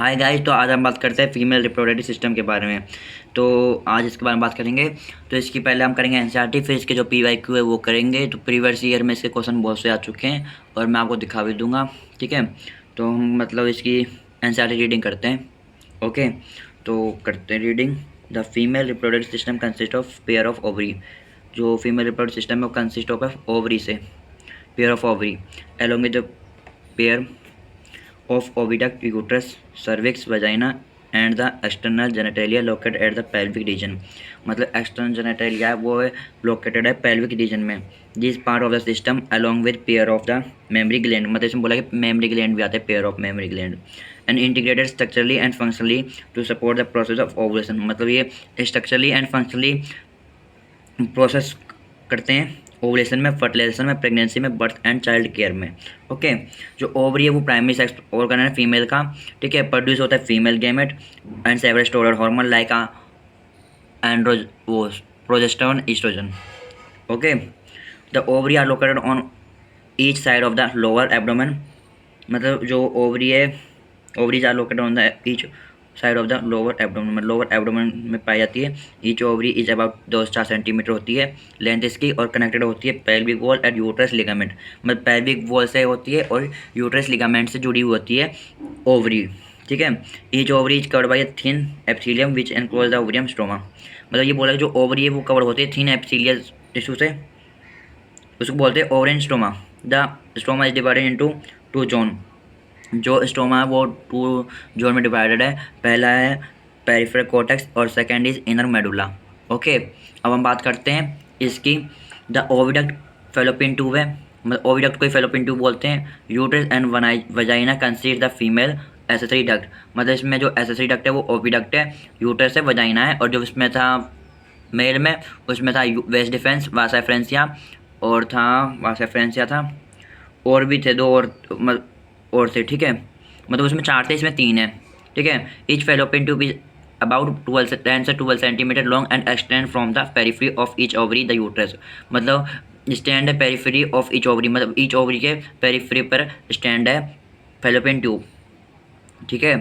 Hi guys, तो आज हम बात करते हैं फीमेल रिप्रोडक्टिव सिस्टम के बारे में। तो आज इसके बारे में बात करेंगे। तो इसकी पहले हम करेंगे एनसीईआरटी, फिर इसके जो पीवाईक्यू है वो करेंगे। तो प्रीवियस ईयर में इसके क्वेश्चन बहुत से आ चुके हैं और मैं आपको दिखा भी दूंगा। ठीक है, तो हम मतलब इसकी एनसीईआरटी रीडिंग करते हैं। ओके, तो करते हैं reading. The female reproductive system consist of pair of ovary. जो फीमेल रिप्रोडक्टिव सिस्टम है वो कंसिस्ट ऑफ ओवरी से, pair of ovary along with the pair of oviduct, uterus, cervix, vagina and the external genitalia located at the pelvic region। मतलब external genitalia है वो है located है pelvic region में। This part of the system along with pair of the mammary gland, मतलब इसमें बोला कि mammary gland भी आता है, pair of mammary gland and integrated structurally and functionally to support the process of ovulation। मतलब ये structurally and functionally प्रोसेस करते हैं ओवुलेशन में, फर्टिलाइजेशन में, प्रेगनेंसी में, बर्थ एंड चाइल्ड केयर में। ओके, जो ओवरी है वो प्राइमरी सेक्स ऑर्गन है फीमेल का। ठीक है, प्रोड्यूस होता है female gamete and several steroid hormone like androgen वो progesterone, oestrogen. Okay, the ovary are located on each side of the lower abdomen. मतलब जो ओवरी है, ovaries are located on the each side of the lower abdomen, lower abdomen में पाई जाती है। Each ovary is about 2 से 4 centimetre होती है लेंथ इसकी, और कनेक्टेड होती है pelvic wall and uterus ligament. मतलब पेल्विक वॉल से होती है और यूट्रस लिगामेंट से जुड़ी हुई होती है ओवरी। ठीक है, each ovary is covered by a thin epithelium which enclose the ovarian stroma. मतलब ये बोला कि जो ओवरी है वो कवर होती है थिन एप्सिलियल टिश्यू से, उसको बोलते हैं ovarian stoma. The stoma is divided into 2 zone. जो स्टोमा है वो 2 जोन में डिवाइडेड है। पहला है पेरिफेरल कॉर्टेक्स और second is inner medulla. Okay, अब हम बात करते हैं इसकी। द ओविडक्ट फेलोपियन ट्यूब है, मतलब ओविडक्ट को फेलोपियन ट्यूब बोलते हैं। Uterus and vagina कंसीड the female accessory duct. मतलब इसमें जो एसेसरी डक्ट है वो ओविडक्ट है, यूट्रस है, वजाइना है, और जो इसमें था मेल में उसमें था वेस्ट डिफेंस, वासा फ्रेंसिया, और था वासा फ्रेंसिया था, और भी थे 2 और थे। ठीक है, मतलब उसमें 4 थे, इसमें 3 है। ठीक है, each fallopian tube is about 10 से 12 centimetre long and extend from the periphery of each ovary the uterus. मतलब स्टैंड है पेरिफेरी ऑफ ईच ओवरी, मतलब ईच ओवरी के पेरिफेरी पर स्टैंड है फेलोपियन ट्यूब। ठीक है,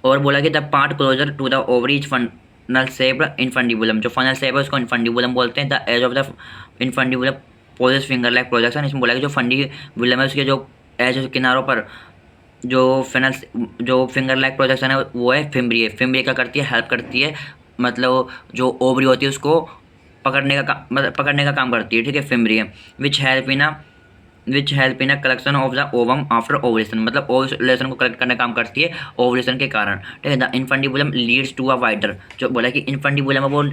और बोला कि the part closer to the ovary is funnel shape infundibulum. जो फनल शेप है उसको इनफंडिबुलम बोलते हैं। The edge of the infundibulum poses finger like projection. इसमें बोला कि जो फंडिबुलम है उसके जो एज किनारों पर जो फिनल जो फिंगर लाइक प्रोजेक्शन है वो है फिम्ब्री। फिम्ब्री क्या करती है, हेल्प करती है, मतलब जो ओवरी होती है उसको मतलब पकड़ने का काम करती है। ठीक है, फिम्ब्री है which help in a collection of the ovum after ovulation. मतलब ओवुलेशन को कलेक्ट करने का काम करती है ओवुलेशन के कारण। ठीक है, the infundibulum leads to a wider. जो बोला कि इनफंडिबुलम है वो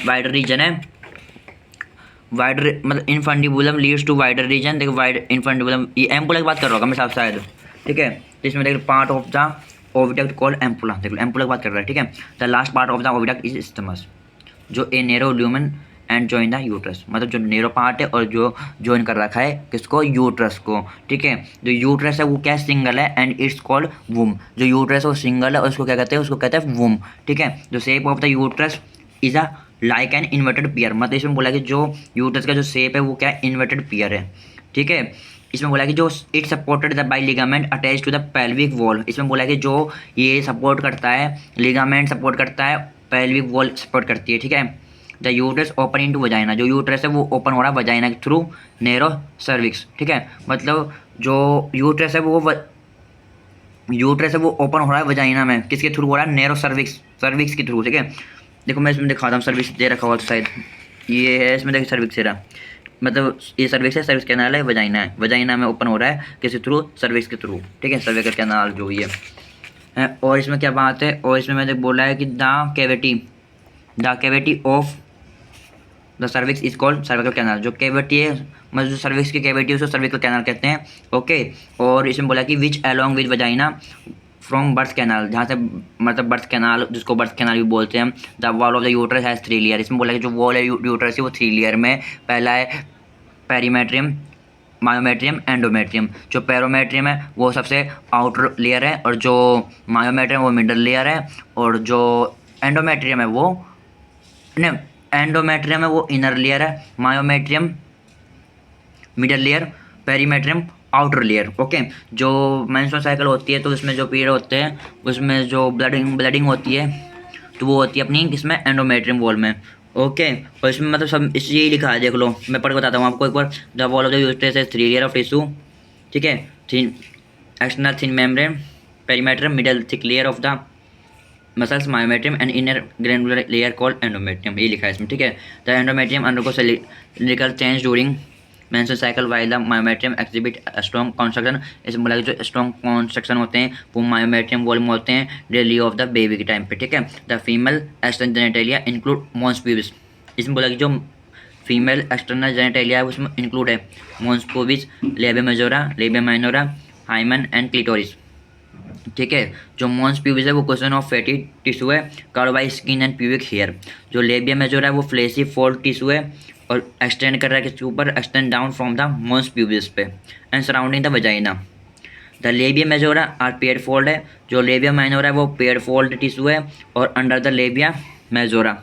वाइडर रीजन है, वाइडर मतलब infundibulum leads to wider region. देखो वाइड इनफंडिबुलम, ये एम्पुला की बात कर रहा होगा मैं साहब शायद। ठीक है, इसमें देखो part of the oviduct called ampulla. देखो एम्पुला की बात कर रहा है। ठीक है, the last part of the oviduct is isthmus, जो a narrow lumen and join the uterus. मतलब जो नेरो पार्ट है और जो जॉइन कर रखा है किसको, यूट्रस को। ठीक है, जो यूट्रस है वो क्या सिंगल है एंड इट्स कॉल्ड वुम। जो यूट्रस है वो सिंगल है और उसको क्या कहते हैं, उसको कहते हैं वुम। ठीक है, जो shape of the uterus is a like an inverted pear. मतलब इसमें बोला कि जो यूट्रस का जो शेप है वो क्या है, इन्वर्टेड पियर है। ठीक है, इसमें बोला कि जो it supported the by ligament attach to the pelvic wall. इसमें बोला कि जो ये सपोर्ट करता है, लिगामेंट सपोर्ट करता है, पेल्विक वॉल सपोर्ट करती है। ठीक है, the uterus open into vagina. जो यूट्रस है वो ओपन हो रहा है वजाइना के थ्रू नेरो सर्विक्स। ठीक है, मतलब जो यूट्रस है वो ओपन हो रहा है वजाइना में, किसके थ्रू हो रहा है, नेरो सर्विक्स के थ्रू। ठीक है, देखो मैं इसमें दिखाता हूँ, सर्विक्स दे रखा हुआ तो शायद ये है, इसमें देखिए सर्विक्स दे रहा, मतलब ये सर्विक्स है, सर्विक्स कैनाल है, वजाइना है, वजाइना में ओपन हो रहा है किसी थ्रू, सर्विक्स के थ्रू। ठीक है, सर्विकल कैनाल जो ये है। और इसमें क्या बात है, और इसमें मैंने बोला है कि the cavity of the cervix is called cervical canal. जो कैविटी है, मतलब जो सर्विक्स की कैविटी है उसको सर्विकल कैनाल कहते हैं। ओके, और इसमें बोला कि which along with vagina from birth canal, जहाँ से मतलब बर्थ कैनाल, जिसको बर्थ कैनाल भी बोलते हैं। The wall of the uterus has 3 layer. इसमें बोला कि जो वॉल है यूट्रस है वो 3 लेयर में। पहला है पेरीमेट्रियम, मायोमेट्रियम, एंडोमेट्रियम। जो पेरोमेट्रियम है वो सबसे आउटर लेयर है, और जो मायोमेट्रियम वो मिडल लेयर है, और जो एंडोमेट्रियम है वो नहीं, एंडोमेट्रियम है वो इनर लेयर है, myometrium middle layer, perimetrium outer layer. Okay, जो मेंस्ट्रुअल साइकिल होती है तो उसमें जो पीरियड होते हैं उसमें जो ब्लडिंग होती है तो वो होती है अपनी किसमें, एंडोमेट्रियम वॉल में। ओके, और इसमें मतलब सब इस यही लिखा है, देख लो मैं पढ़ के बताता हूँ आपको एक बार। The wall of the uterus है 3 लेयर ऑफ टिश्यू, ठीक है, thin external thin membrane perimetrium, middle thick layer of the muscles myometrium and inner granular layer called endometrium, ये लिखा है इसमें, ठीक है। The endometrium undergo cyclical change during menstrual cycle while the myometrium exhibit strong construction. इसमें बोला कि जो स्ट्रॉन्ग कंस्ट्रक्शन होते हैं वो मायोमेट्रियम वॉल में होते हैं डेली ऑफ द बेबी के टाइम पे, ठीक है। The female external genitalia include mons pubis. इसमें बोला कि जो फीमेल एक्सटर्नल जेनिटेलिया है उसमें इंक्लूड है mons pubis, labia majora, labia minora, hymen and clitoris, ठीक है। जो मॉन्स प्यूबिस है वो क्वेश्चन ऑफ फैटी टिश्यू है covered by skin and pubic hair. जो लेबिया मेजोरा है वो फ्लेसी फोल्ड टिश्यू है और एक्सटेंड कर रहा है किसके ऊपर, extend down from the mons pubis पे and surrounding the vagina. The labia majora are pair fold है, जो लेबिया माइनोरा है वो पेयर फोल्ड टिश्यू है और under the labia majora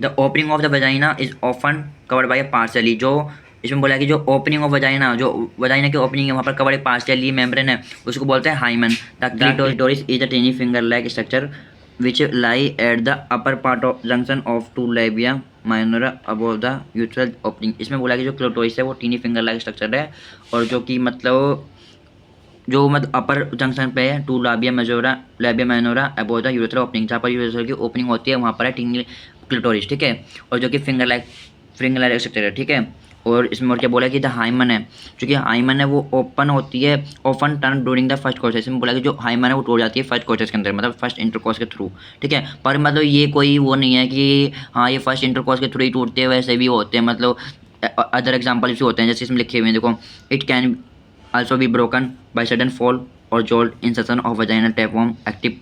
the opening of the vagina is often covered by partially. जो इसमें बोला कि जो ओपनिंग ऑफ वजाइना, जो वजाइना की ओपनिंग है वहाँ पर कवर्ड पार्शियली मेम्ब्रेन है, उसको बोलते हैं hymen. The clitoris is a tiny finger like structure which lie at the upper part of junction of two labia minora above the urethral opening. इसमें बोला कि जो क्लिटोरिस है वो टीनी फिंगर लाइक स्ट्रक्चर है और जो कि मतलब जो मतलब अपर जंक्शन पे है two labia minora above the urethra opening, जहाँ पर यूरेथ्रा की ओपनिंग होती है वहाँ पर है टीनी क्लिटोरिस, ठीक है। और जो कि फिंगर लाइक स्ट्रक्चर है, ठीक है। और इसमें और क्या बोला कि द हाइमन है, क्योंकि हाइमन है वो ओपन होती है often turn during the first courses. इसमें बोला कि जो हाइमन है वो टूट जाती है फर्स्ट कोर्सेस के अंदर, मतलब फर्स्ट इंटरकोर्स के थ्रू, ठीक है। पर मतलब ये कोई वो नहीं है कि हाँ ये फर्स्ट इंटरकोर्स के थ्रू ही टूटते हैं, वैसे भी होते हैं, मतलब अदर एग्जाम्पल भी होते हैं जैसे इसमें लिखे हुए हैं, देखो it can also be broken by sudden fall or jolt, insertion of vaginal tapeworm, active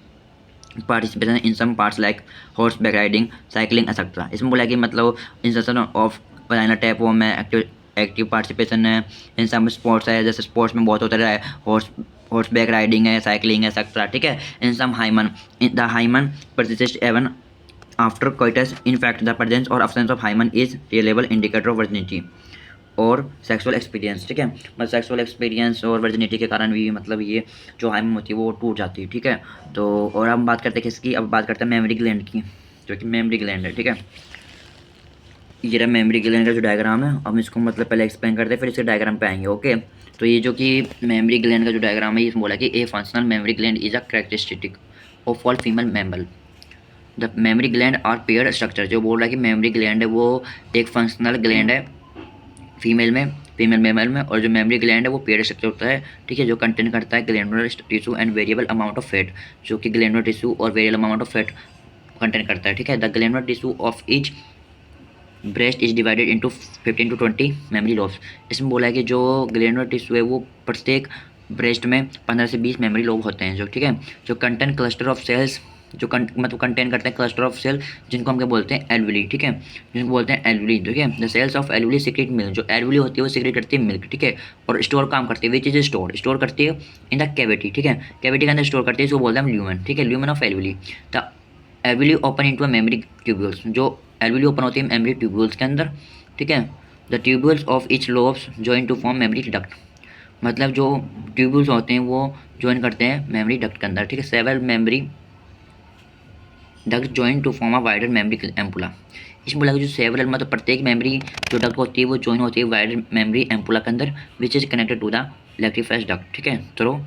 participation in some parts like horseback riding, cycling etc. इसमें बोला कि मतलब इंसर्शन ऑफ vaginal tapeworm है, एक्टिव पार्टिसिपेशन है इन सम स्पोर्ट्स है, जैसे sports में बहुत होता है हॉर्सबैक राइडिंग है, साइकिलिंग है एक्सेट्रा, ठीक है। In some hymen the hymen persist even after coitus, in fact the presence or absence of hymen is reliable indicator of virginity or sexual experience, ठीक है। मतलब सेक्सुअल एक्सपीरियंस और virginity के कारण भी मतलब ये जो हाइमन होती है वो टूट जाती है, ठीक है। तो और हम बात करते हैं किसकी, अब बात करते हैं मेमरी ग्लैंड की, जो कि मेमरी ग्लैंड है, ठीक है। ये रहा मेमरी ग्लैंड का जो डायग्राम है, अब इसको मतलब पहले एक्सप्लेन करते हैं फिर इसके डायग्राम पे आएंगे, ओके। तो ये जो कि मेमरी ग्लैंड का जो डायग्राम है इसमें बोला कि a functional mammary gland is a characteristic of all female mammal. The mammary gland are paired structure, जो बोल रहा है कि मेमरी ग्लैंड है वो एक फंक्शनल ग्लैंड है फीमेल मेमल में, और जो मेमरी ग्लैंड है वो पेयर स्ट्रक्चर होता है, ठीक है, जो कंटेन करता है glandular tissue and variable amount of fat, जो कि ग्लैंडुलर टिश्यू और variable amount of fat contain करता है, ठीक है। The glandular tissue of each breast is divided into 15 to 20 memory lobes. इसमें बोला है कि जो ग्लैंडुलर टिश्यू है वो प्रत्येक ब्रेस्ट में 15 से 20 मेमरी लोब होते हैं, जो ठीक है, जो कंटेन क्लस्टर ऑफ सेल्स, जो मतलब कंटेन करते हैं क्लस्टर ऑफ सेल, जिनको हम क्या बोलते हैं एल्वुली, ठीक है, जिनको बोलते हैं एल्वुली, ठीक है। The cells of alveoli secrete milk, जो एल्वुली होती है वो सीक्रेट करती है मिल्क, ठीक है, और स्टोर काम करती है, विच इज स्टोर करती है इन द कैविटी, ठीक है, कैविटी के अंदर स्टोर करती है, इसको बोलते हैं हम ल्यूमन, ठीक है, lumen of alveoli. The alveoli open into a mammary tubules, जो एल्वुली ओपन होती है मेमरी ट्यूब्यूल्स के अंदर, ठीक है। The tubules of each lobes join to form mammary duct, मतलब जो ट्यूब्यूल्स होते हैं वो ज्वाइन करते हैं मेमरी डक्ट के अंदर, ठीक है। Several mammary duct join to form a wider mammary ampulla. इसमें बोला कि जो सेवरल मतलब प्रत्येक मेमरी जो डक्ट होती है वो जॉइन होती है वाइडर मेमरी एम्पुला के अंदर, which is connected to the lactiferous duct, ठीक है, through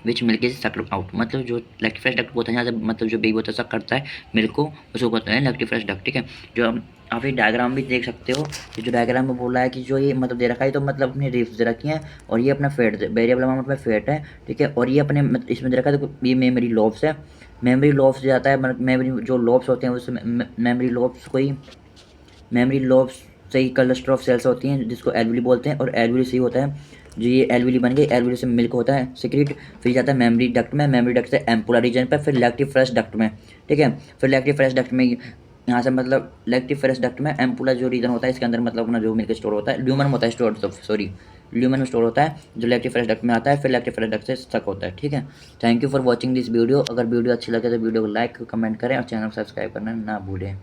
which milk is sucked out, मतलब जो लैक्टिफाइड डक्ट होता है यहाँ से मतलब जो बेबी होता है सक करता है मिल्क को, उसको कहते हैं लैक्टिफाइड डक्ट, ठीक है। जो आप ये डायग्राम भी देख सकते हो, ये जो डायग्राम में बोला है कि जो ये मतलब दे रखा है तो मतलब अपनी रिप्स दे रखी हैं और ये अपना फेट वेरिएबल अमाउंट में फेट है, ठीक है, और ये अपने इसमें दे रखा है तो ये मेमोरी लोब्स है, मेमोरी लोब्स जाता है, मेमोरी जो लोब्स होते हैं उसमें मेमोरी लोब्स को ही मेमोरी लोब्स से ही क्लस्टर ऑफ सेल्स होती हैं जिसको एल्वुली बोलते हैं, और एल्वुली से ही होता है जो ये एल्वुली बन गई, एल्वुली से मिल्क होता है सीक्रेट, फिर जाता है मेमोरी डक्ट में, मेमोरी डक्ट से एम्पुला रीजन पर, फिर लैक्टिफरस डक्ट में, ठीक है, फिर लैक्टिफरस डक्ट में यहाँ से मतलब लैक्टिफरस डक्ट में एम्पुला जो रीजन होता है इसके अंदर मतलब अपना जो मिल्क स्टोर होता है, ल्यूमन होता है स्टोर, सॉरी ल्यूमन में स्टोर होता है जो लैक्टिफरस डक्ट में आता है, फिर लैक्टिफरस डक्ट से स्टक होता है, ठीक है। Thank you for watching this video. अगर वीडियो अच्छी लगे तो वीडियो को लाइक कमेंट करें और चैनल को सब्सक्राइब करना ना भूलें।